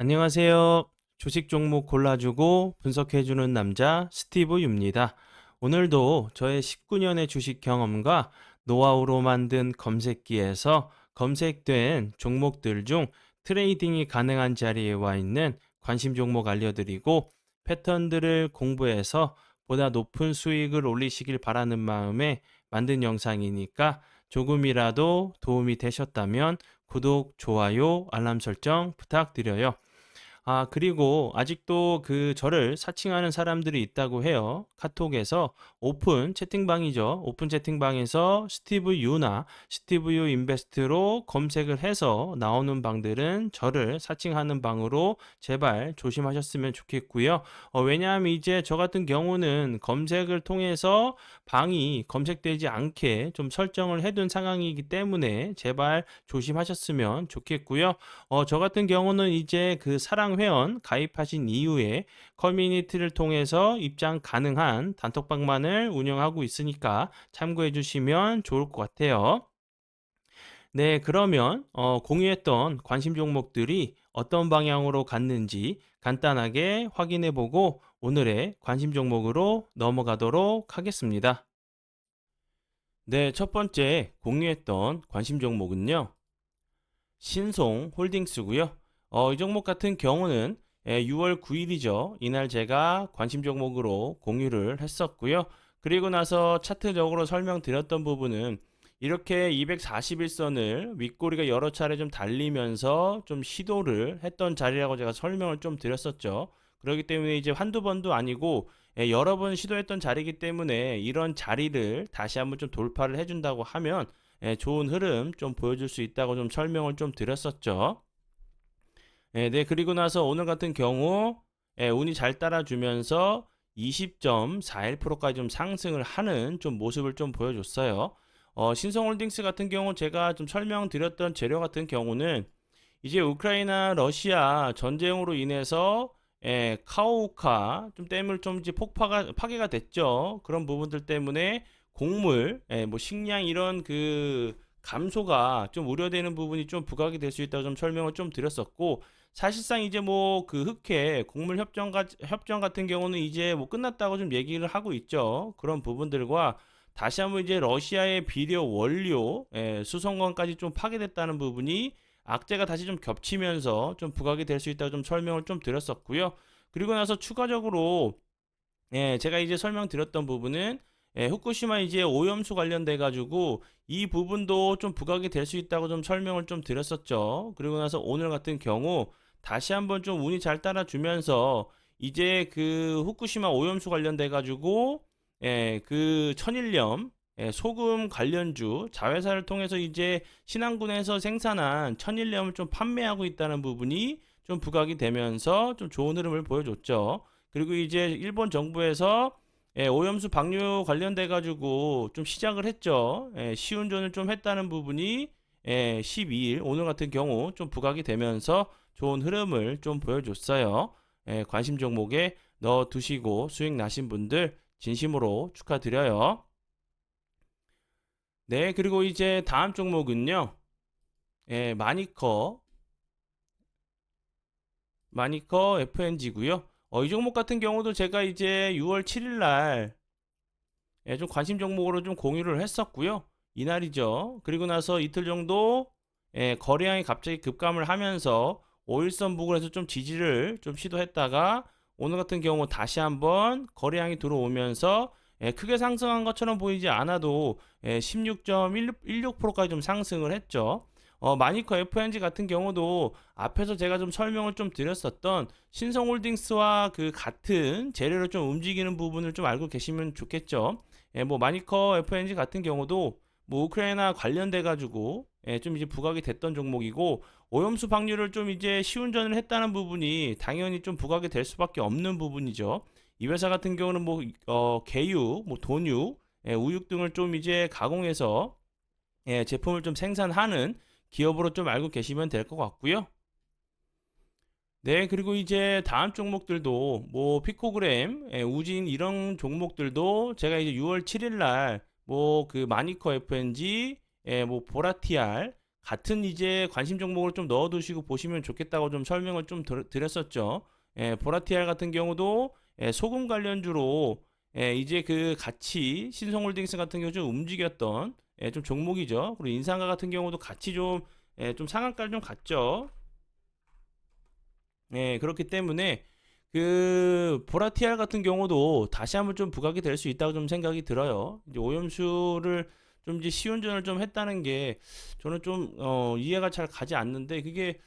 안녕하세요. 주식 종목 골라주고 분석해주는 남자 스티브 유입니다. 오늘도 저의 19년의 주식 경험과 노하우로 만든 검색기에서 검색된 종목들 중 트레이딩이 가능한 자리에 와 있는 관심 종목 알려드리고 패턴들을 공부해서 보다 높은 수익을 올리시길 바라는 마음에 만든 영상이니까 조금이라도 도움이 되셨다면 구독, 좋아요, 알람 설정 부탁드려요. 그리고 아직도 저를 사칭하는 사람들이 있다고 해요. 카톡에서 오픈 채팅방이죠. 오픈 채팅방에서 스티브 유나 스티브 유 인베스트로 검색을 해서 나오는 방들은 저를 사칭하는 방으로 제발 조심하셨으면 좋겠고요. 왜냐하면 이제 저 같은 경우는 검색을 통해서 방이 검색되지 않게 좀 설정을 해둔 상황이기 때문에 제발 조심하셨으면 좋겠고요. 저 같은 경우는 이제 사랑 회원 가입하신 이후에 커뮤니티를 통해서 입장 가능한 단톡방만을 운영하고 있으니까 참고해 주시면 좋을 것 같아요. 네, 그러면 공유했던 관심 종목들이 어떤 방향으로 갔는지 간단하게 확인해 보고 오늘의 관심 종목으로 넘어가도록 하겠습니다. 네, 첫 번째 공유했던 관심 종목은요. 신송 홀딩스고요. 이 종목 같은 경우는 6월 9일이죠. 이날 제가 관심 종목으로 공유를 했었고요. 그리고 나서 차트적으로 설명드렸던 부분은 이렇게 241선을 윗꼬리가 여러 차례 좀 달리면서 좀 시도를 했던 자리라고 제가 설명을 좀 드렸었죠. 그렇기 때문에 이제 한두 번도 아니고 여러 번 시도했던 자리이기 때문에 이런 자리를 다시 한번 좀 돌파를 해준다고 하면 좋은 흐름 좀 보여줄 수 있다고 좀 설명을 좀 드렸었죠. 네, 그리고 나서 오늘 같은 경우 운이 잘 따라주면서 20.41%까지 좀 상승을 하는 좀 모습을 좀 보여줬어요. 신성홀딩스 같은 경우 제가 좀 설명드렸던 재료 같은 경우는 이제 우크라이나 러시아 전쟁으로 인해서 카오카 좀 때문에 좀 이제 파괴가 됐죠. 그런 부분들 때문에 곡물, 뭐 식량 이런 감소가 좀 우려되는 부분이 좀 부각이 될 수 있다고 좀 설명을 좀 드렸었고 사실상 이제 뭐 흑해 곡물 협정 같은 경우는 이제 뭐 끝났다고 좀 얘기를 하고 있죠. 그런 부분들과 다시 한번 이제 러시아의 비료 원료 수송권까지 좀 파괴됐다는 부분이 악재가 다시 좀 겹치면서 좀 부각이 될 수 있다고 좀 설명을 좀 드렸었고요. 그리고 나서 추가적으로 제가 이제 설명드렸던 부분은 후쿠시마 이제 오염수 관련돼 가지고 이 부분도 좀 부각이 될 수 있다고 좀 설명을 좀 드렸었죠. 그리고 나서 오늘 같은 경우 다시 한번 좀 운이 잘 따라주면서 이제 후쿠시마 오염수 관련돼 가지고 천일염 소금 관련주 자회사를 통해서 이제 신안군에서 생산한 천일염을 좀 판매하고 있다는 부분이 좀 부각이 되면서 좀 좋은 흐름을 보여줬죠. 그리고 이제 일본 정부에서 오염수 방류 관련돼 가지고 좀 시작을 했죠. 시운전을 좀 했다는 부분이 12일 오늘 같은 경우 좀 부각이 되면서 좋은 흐름을 좀 보여줬어요. 관심 종목에 넣어 두시고 수익 나신 분들 진심으로 축하드려요. 네, 그리고 이제 다음 종목은요. 마니커 FNG고요. 이 종목 같은 경우도 제가 이제 6월 7일 날 좀 관심 종목으로 좀 공유를 했었고요. 이날이죠. 그리고 나서 이틀 정도 거래량이 갑자기 급감을 하면서 5일선 부근에서 좀 지지를 좀 시도했다가 오늘 같은 경우 다시 한번 거래량이 들어오면서 크게 상승한 것처럼 보이지 않아도 16.16%까지 좀 상승을 했죠. 마니커 FNG 같은 경우도 앞에서 제가 좀 설명을 좀 드렸었던 신성홀딩스와 같은 재료로 좀 움직이는 부분을 좀 알고 계시면 좋겠죠. 뭐 마니커 FNG 같은 경우도 뭐 우크라이나 관련돼 가지고 좀 이제 부각이 됐던 종목이고 오염수 방류를 좀 이제 시운전을 했다는 부분이 당연히 좀 부각이 될 수밖에 없는 부분이죠. 이 회사 같은 경우는 뭐 개육, 뭐 돈육, 우육 등을 좀 이제 가공해서 제품을 좀 생산하는 기업으로 좀 알고 계시면 될 것 같고요. 네, 그리고 이제 다음 종목들도 뭐 피코그램, 우진 이런 종목들도 제가 이제 6월 7일 날 뭐 마니커 FNG, 뭐 보라티알 같은 이제 관심 종목을 좀 넣어두시고 보시면 좋겠다고 좀 설명을 좀 드렸었죠. 보라티알 같은 경우도 소금 관련주로 이제 그 같이 신성홀딩스 같은 경우 좀 움직였던 좀 종목이죠. 그리고 인상가 같은 경우도 같이 좀 상한가를 좀 갔죠. 그렇기 때문에 그 보라티알 같은 경우도 다시 한번 좀 부각이 될 수 있다고 좀 생각이 들어요. 이제 오염수를 좀 이제 시운전을 좀 했다는 게 저는 좀 이해가 잘 가지 않는데, 그게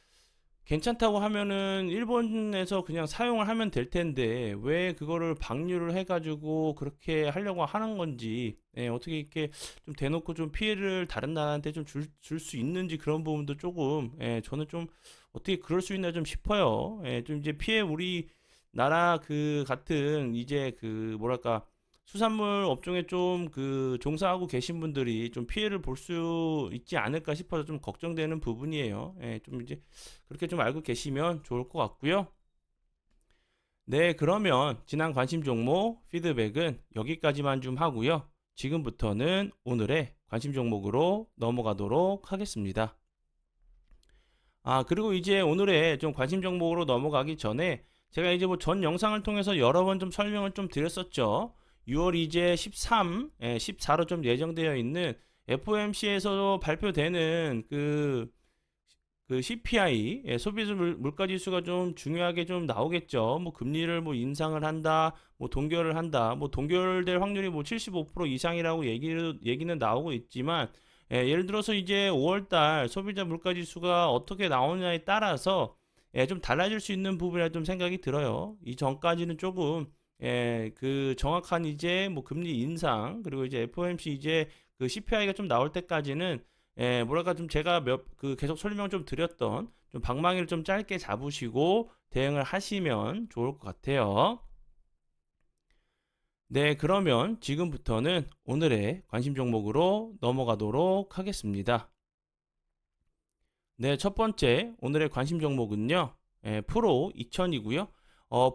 괜찮다고 하면은 일본에서 그냥 사용을 하면 될 텐데 왜 그거를 방류를 해가지고 그렇게 하려고 하는 건지, 어떻게 이렇게 좀 대놓고 좀 피해를 다른 나라한테 좀 줄 수 있는지, 그런 부분도 조금 저는 좀 어떻게 그럴 수 있나 좀 싶어요. 좀 이제 피해 우리 나라 그 같은 이제 그 뭐랄까 수산물 업종에 좀 그 종사하고 계신 분들이 좀 피해를 볼 수 있지 않을까 싶어서 좀 걱정되는 부분이에요. 좀 이제 그렇게 좀 알고 계시면 좋을 것 같고요. 네, 그러면 지난 관심 종목 피드백은 여기까지만 좀 하고요. 지금부터는 오늘의 관심 종목으로 넘어가도록 하겠습니다. 그리고 이제 오늘의 좀 관심 종목으로 넘어가기 전에 제가 이제 뭐 전 영상을 통해서 여러 번 좀 설명을 좀 드렸었죠. 6월 이제 13, 14로 좀 예정되어 있는 FOMC에서 발표되는 그 CPI, 소비자 물가 지수가 좀 중요하게 좀 나오겠죠. 뭐 금리를 뭐 인상을 한다, 뭐 동결을 한다, 뭐 동결될 확률이 뭐 75% 이상이라고 얘기는 나오고 있지만, 예를 들어서 이제 5월달 소비자 물가 지수가 어떻게 나오냐에 따라서 좀 달라질 수 있는 부분이라 좀 생각이 들어요. 이 전까지는 조금 그 정확한 이제 뭐 금리 인상, 그리고 이제 FOMC 이제 그 CPI가 좀 나올 때까지는 뭐랄까 좀 제가 그 계속 설명 좀 드렸던 좀 방망이를 좀 짧게 잡으시고 대응을 하시면 좋을 것 같아요. 네, 그러면 지금부터는 오늘의 관심 종목으로 넘어가도록 하겠습니다. 네, 첫 번째 오늘의 관심 종목은요, 프로 2000이고요.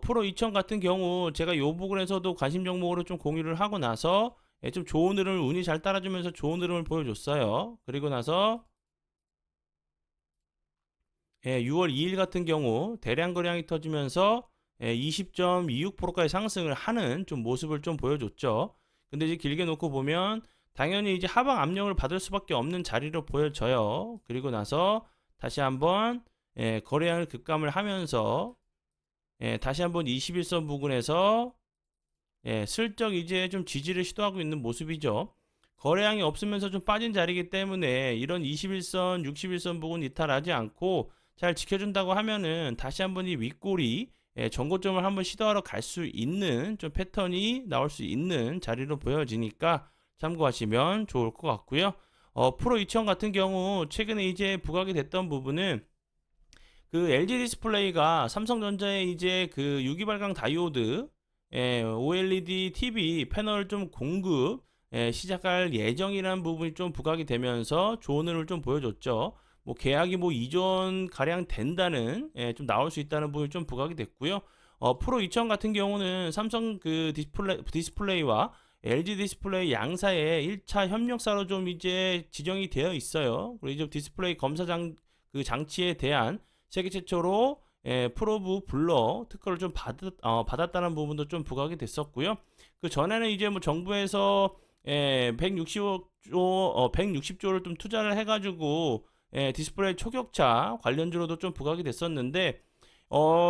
프로 2000 같은 경우 제가 요 부분에서도 관심 종목으로 좀 공유를 하고 나서 좀 좋은 흐름을 운이 잘 따라주면서 좋은 흐름을 보여줬어요. 그리고 나서 6월 2일 같은 경우 대량 거래량이 터지면서 20.26%까지 상승을 하는 좀 모습을 좀 보여줬죠. 근데 이제 길게 놓고 보면 당연히 이제 하방 압력을 받을 수밖에 없는 자리로 보여져요. 그리고 나서 다시 한번 거래량을 급감을 하면서 다시 한번 21선 부근에서 슬쩍 이제 좀 지지를 시도하고 있는 모습이죠. 거래량이 없으면서 좀 빠진 자리이기 때문에 이런 21선, 61선 부근 이탈하지 않고 잘 지켜준다고 하면은 다시 한번 이 윗꼬리 전고점을 한번 시도하러 갈 수 있는 좀 패턴이 나올 수 있는 자리로 보여지니까 참고하시면 좋을 것 같고요. 프로 2000 같은 경우 최근에 이제 부각이 됐던 부분은 그 LG 디스플레이가 삼성전자의 이제 그 유기발광 다이오드 OLED TV 패널 좀 공급 시작할 예정이라는 부분이 좀 부각이 되면서 좋은 흐름을 좀 보여줬죠. 뭐 계약이 뭐 이전 가량 된다는 좀 나올 수 있다는 부분이 좀 부각이 됐고요. 프로 2000 같은 경우는 삼성 그 디스플레이와 LG 디스플레이 양사의 1차 협력사로 좀 이제 지정이 되어 있어요. 그리고 이제 디스플레이 검사장 그 장치에 대한 세계 최초로 프로브 블러 특허를 좀 받았다는 부분도 좀 부각이 됐었고요. 그 전에는 이제 뭐 정부에서 160조를 좀 투자를 해가지고 디스플레이 초격차 관련주로도 좀 부각이 됐었는데,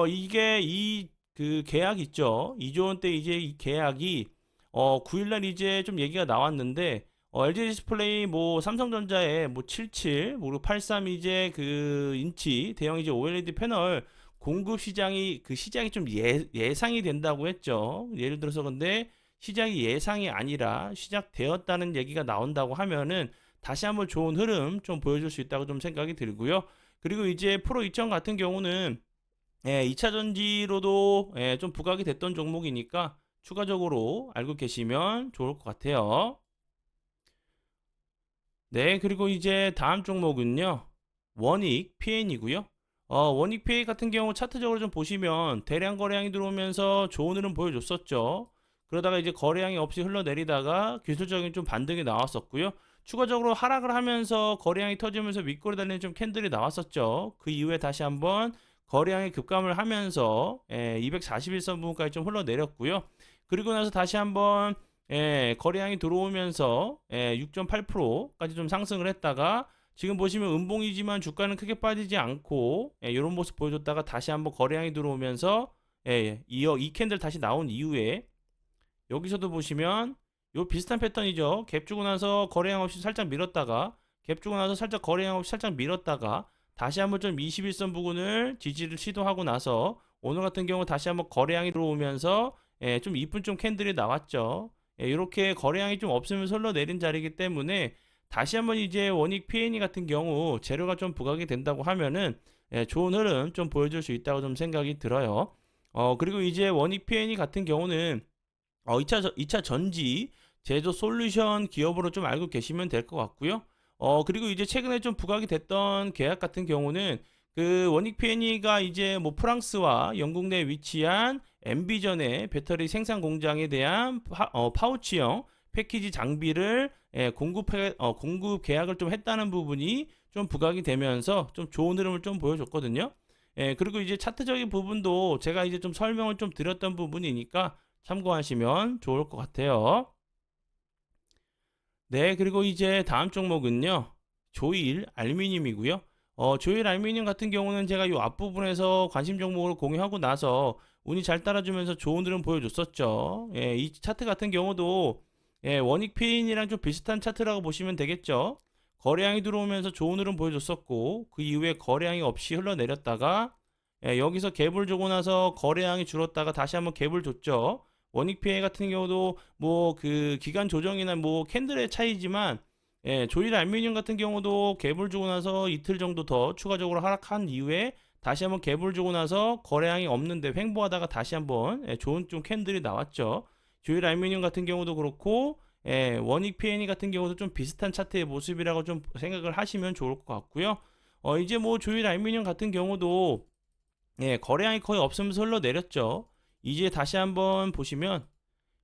이게 이 그 계약 있죠. 2조 원대 이제 이 계약이 9일날 이제 좀 얘기가 나왔는데, LG 디스플레이 뭐 삼성전자에 뭐 77, 뭐 83 이제 그 인치 대형 이제 OLED 패널 공급 시장이 그 시장이 좀 예상이 된다고 했죠. 예를 들어서 근데 시장이 예상이 아니라 시작되었다는 얘기가 나온다고 하면은 다시 한번 좋은 흐름 좀 보여줄 수 있다고 좀 생각이 들고요. 그리고 이제 프로 2000 같은 경우는 2차 전지로도 좀 부각이 됐던 종목이니까 추가적으로 알고 계시면 좋을 것 같아요. 네, 그리고 이제 다음 종목은요, 원익 PN이고요. 원익 PN 같은 경우 차트적으로 좀 보시면 대량 거래량이 들어오면서 좋은 흐름 보여줬었죠. 그러다가 이제 거래량이 없이 흘러내리다가 기술적인 좀 반등이 나왔었고요. 추가적으로 하락을 하면서 거래량이 터지면서 윗골이 달리는 좀 캔들이 나왔었죠. 그 이후에 다시 한번 거래량이 급감을 하면서 241선 부분까지 좀 흘러내렸고요. 그리고 나서 다시 한번 거래량이 들어오면서 6.8%까지 좀 상승을 했다가 지금 보시면 음봉이지만 주가는 크게 빠지지 않고 이런 모습 보여줬다가 다시 한번 거래량이 들어오면서 이 캔들 다시 나온 이후에 여기서도 보시면 요 비슷한 패턴이죠. 갭 주고 나서 거래량 없이 살짝 밀었다가 갭 주고 나서 살짝 거래량 없이 살짝 밀었다가 다시 한번 좀 21선 부근을 지지를 시도하고 나서 오늘 같은 경우 다시 한번 거래량이 들어오면서 좀 이쁜 좀 캔들이 나왔죠. 이렇게 거래량이 좀 없으면서 흘러내린 자리이기 때문에 다시 한번 이제 원익 PNE 같은 경우 재료가 좀 부각이 된다고 하면은 좋은 흐름 좀 보여줄 수 있다고 좀 생각이 들어요. 그리고 이제 원익 PNE 같은 경우는 2차 전지 제조 솔루션 기업으로 좀 알고 계시면 될 것 같고요. 그리고 이제 최근에 좀 부각이 됐던 계약 같은 경우는 그 원익 PNE가 이제 뭐 프랑스와 영국 내에 위치한 엠비전의 배터리 생산 공장에 대한 파우치형 패키지 장비를 공급 계약을 좀 했다는 부분이 좀 부각이 되면서 좀 좋은 흐름을 좀 보여줬거든요. 그리고 이제 차트적인 부분도 제가 이제 좀 설명을 좀 드렸던 부분이니까 참고하시면 좋을 것 같아요. 네, 그리고 이제 다음 종목은요. 조일 알루미늄이고요. 조일 알루미늄 같은 경우는 제가 이 앞부분에서 관심 종목으로 공유하고 나서 운이 잘 따라주면서 좋은 흐름 보여줬었죠. 이 차트 같은 경우도 원익 페인이랑 좀 비슷한 차트라고 보시면 되겠죠. 거래량이 들어오면서 좋은 흐름 보여줬었고 그 이후에 거래량이 없이 흘러내렸다가 여기서 갭을 주고 나서 거래량이 줄었다가 다시 한번 갭을 줬죠. 원익 피해 같은 경우도 뭐 그 기간 조정이나 뭐 캔들의 차이지만 조일 알루미늄 같은 경우도 갭을 주고 나서 이틀 정도 더 추가적으로 하락한 이후에 다시 한번 갭을 주고 나서 거래량이 없는데 횡보하다가 다시 한번 좋은 좀 캔들이 나왔죠. 조일 알루미늄 같은 경우도 그렇고 원익 PNE 같은 경우도 좀 비슷한 차트의 모습이라고 좀 생각을 하시면 좋을 것 같고요. 이제 뭐 조일 알루미늄 같은 경우도 거래량이 거의 없으면서 흘러내렸죠. 이제 다시 한번 보시면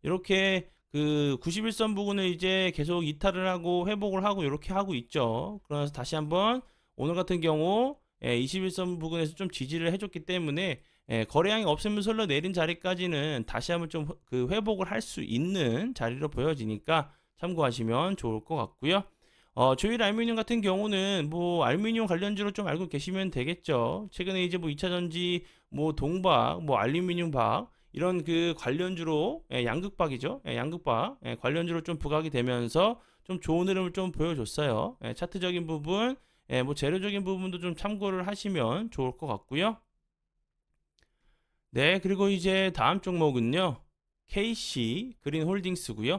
이렇게 그 91선 부근을 이제 계속 이탈을 하고 회복을 하고 이렇게 하고 있죠. 그러면서 다시 한번 오늘 같은 경우 21선 부근에서 좀 지지를 해줬기 때문에 거래량이 없으면서 흘러내린 자리까지는 다시 한번 좀 그 회복을 할 수 있는 자리로 보여지니까 참고하시면 좋을 것 같고요. 조일 알루미늄 같은 경우는 뭐 알루미늄 관련주로 좀 알고 계시면 되겠죠. 최근에 이제 뭐 2차 전지, 뭐 동박, 뭐 알루미늄 박 이런 그 관련주로 양극박이죠. 양극박 관련주로 좀 부각이 되면서 좀 좋은 흐름을 좀 보여줬어요. 차트적인 부분, 뭐 재료적인 부분도 좀 참고를 하시면 좋을 것 같고요. 네, 그리고 이제 다음 종목은요. KC 그린홀딩스고요.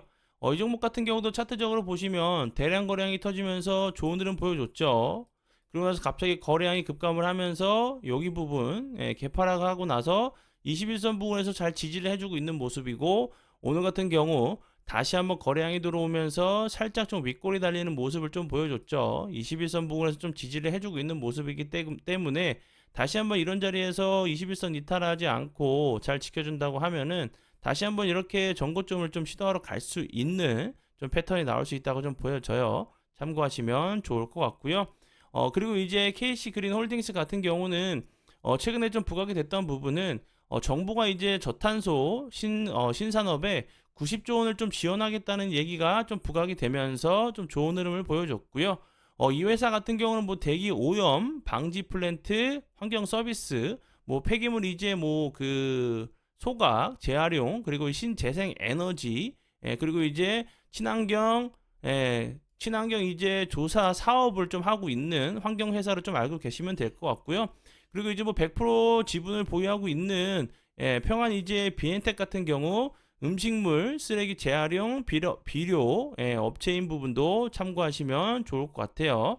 이 종목 같은 경우도 차트적으로 보시면 대량 거래량이 터지면서 좋은 흐름 보여줬죠. 그러고 나서 갑자기 거래량이 급감을 하면서 여기 부분 개파락을 하고 나서 21선 부분에서 잘 지지를 해주고 있는 모습이고 오늘 같은 경우 다시 한번 거래량이 들어오면서 살짝 좀 윗골이 달리는 모습을 좀 보여줬죠. 21선 부분에서 좀 지지를 해주고 있는 모습이기 때문에 다시 한번 이런 자리에서 21선 이탈하지 않고 잘 지켜준다고 하면은 다시 한번 이렇게 전고점을 좀 시도하러 갈 수 있는 좀 패턴이 나올 수 있다고 좀 보여져요. 참고하시면 좋을 것 같고요. 그리고 이제 KC 그린 홀딩스 같은 경우는 최근에 좀 부각이 됐던 부분은 정부가 이제 저탄소 신산업에 90조 원을 좀 지원하겠다는 얘기가 좀 부각이 되면서 좀 좋은 흐름을 보여줬고요. 이 회사 같은 경우는 뭐 대기 오염 방지 플랜트, 환경 서비스, 뭐 폐기물 이제 뭐 그 소각, 재활용, 그리고 신재생 에너지, 그리고 이제 친환경 이제 조사 사업을 좀 하고 있는 환경 회사로 좀 알고 계시면 될 것 같고요. 그리고 이제 뭐 100% 지분을 보유하고 있는 평안 이제 비엔텍 같은 경우 음식물 쓰레기 재활용 비료 업체인 부분도 참고하시면 좋을 것 같아요.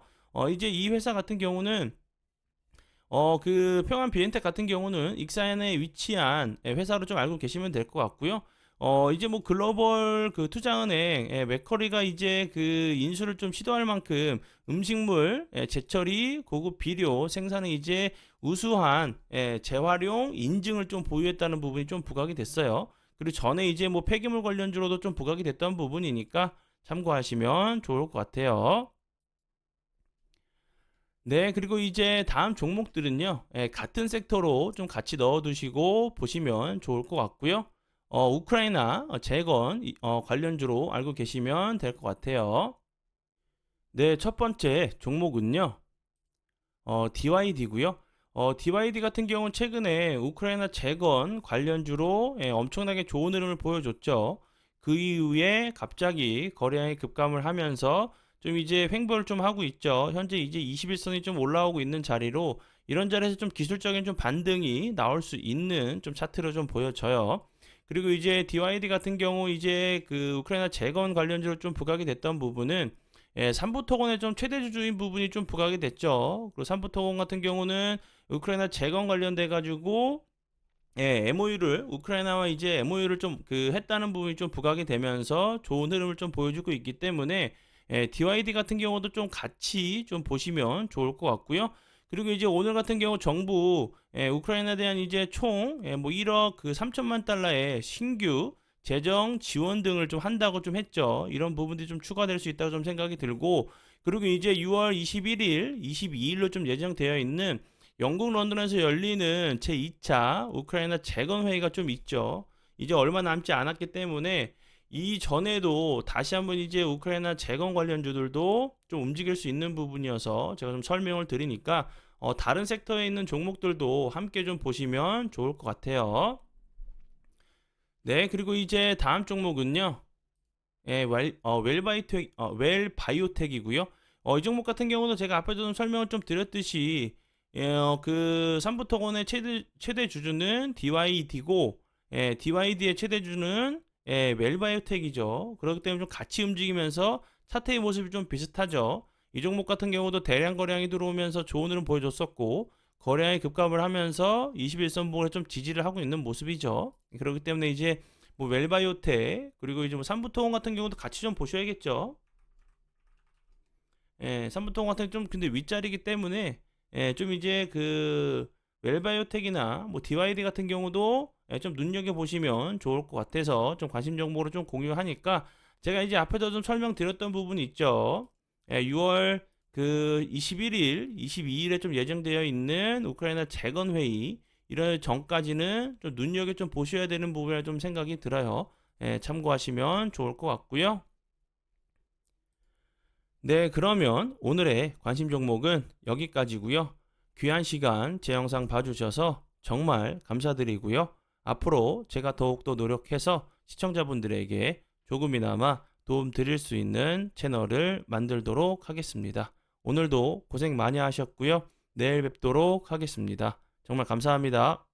이제 이 회사 같은 경우는 그 평안 비엔텍 같은 경우는 익산에 위치한 회사로 좀 알고 계시면 될 것 같고요. 이제 뭐 글로벌 그 투자은행 맥커리가 이제 그 인수를 좀 시도할 만큼 음식물 재처리 고급 비료 생산에 이제 우수한 재활용 인증을 좀 보유했다는 부분이 좀 부각이 됐어요. 그리고 전에 이제 뭐 폐기물 관련주로도 좀 부각이 됐던 부분이니까 참고하시면 좋을 것 같아요. 네, 그리고 이제 다음 종목들은요, 같은 섹터로 좀 같이 넣어두시고 보시면 좋을 것 같고요. 우크라이나 재건 관련주로 알고 계시면 될 것 같아요. 네, 첫 번째 종목은요, DYD고요. DYD 같은 경우는 최근에 우크라이나 재건 관련주로 엄청나게 좋은 흐름을 보여줬죠. 그 이후에 갑자기 거래량이 급감을 하면서 좀 이제 횡보를 좀 하고 있죠. 현재 이제 21선이 좀 올라오고 있는 자리로 이런 자리에서 좀 기술적인 좀 반등이 나올 수 있는 좀 차트로 좀 보여져요. 그리고 이제 DYD 같은 경우 이제 그 우크라이나 재건 관련주로 좀 부각이 됐던 부분은 삼부토건의 좀 최대 주주인 부분이 좀 부각이 됐죠. 그리고 삼부토건 같은 경우는 우크라이나 재건 관련돼 가지고 MOU를 우크라이나와 이제 MOU를 좀 그 했다는 부분이 좀 부각이 되면서 좋은 흐름을 좀 보여주고 있기 때문에 DYD 같은 경우도 좀 같이 좀 보시면 좋을 것 같고요. 그리고 이제 오늘 같은 경우 정부 우크라이나에 대한 이제 총 뭐 1억 그 3천만 달러의 신규 재정 지원 등을 좀 한다고 좀 했죠. 이런 부분들이 좀 추가될 수 있다고 좀 생각이 들고, 그리고 이제 6월 21일, 22일로 좀 예정되어 있는 영국 런던에서 열리는 제2차 우크라이나 재건 회의가 좀 있죠. 이제 얼마 남지 않았기 때문에 이전에도 다시 한번 이제 우크라이나 재건 관련주들도 좀 움직일 수 있는 부분이어서 제가 좀 설명을 드리니까 다른 섹터에 있는 종목들도 함께 좀 보시면 좋을 것 같아요. 네, 그리고 이제 다음 종목은요. 웰바이오텍이고요. 이 종목 같은 경우도 제가 앞에도 좀 설명을 좀 드렸듯이 그 삼부토건의 최대 주주는 DYD고 DYD의 최대 주주는 웰바이오텍이죠. 그렇기 때문에 좀 같이 움직이면서 차트의 모습이 좀 비슷하죠. 이 종목 같은 경우도 대량 거래량이 들어오면서 좋은 흐름 보여줬었고 거래량이 급감을 하면서 21선 부분에 좀 지지를 하고 있는 모습이죠. 그렇기 때문에 이제 뭐 웰바이오텍 그리고 이제 뭐 삼부토건 같은 경우도 같이 좀 보셔야겠죠. 삼부토건 같은 좀 근데 윗자리이기 때문에 좀 이제 그 웰바이오텍이나 뭐 DYD 같은 경우도 좀 눈여겨 보시면 좋을 것 같아서 좀 관심 정보를 좀 공유하니까 제가 이제 앞에도 좀 설명드렸던 부분이 있죠. 6월 그 21일, 22일에 좀 예정되어 있는 우크라이나 재건 회의 이런 전까지는 좀 눈여겨 좀 보셔야 되는 부분이라 좀 생각이 들어요. 참고하시면 좋을 것 같고요. 네, 그러면 오늘의 관심 종목은 여기까지고요. 귀한 시간 제 영상 봐주셔서 정말 감사드리고요. 앞으로 제가 더욱더 노력해서 시청자분들에게 조금이나마 도움 드릴 수 있는 채널을 만들도록 하겠습니다. 오늘도 고생 많이 하셨고요. 내일 뵙도록 하겠습니다. 정말 감사합니다.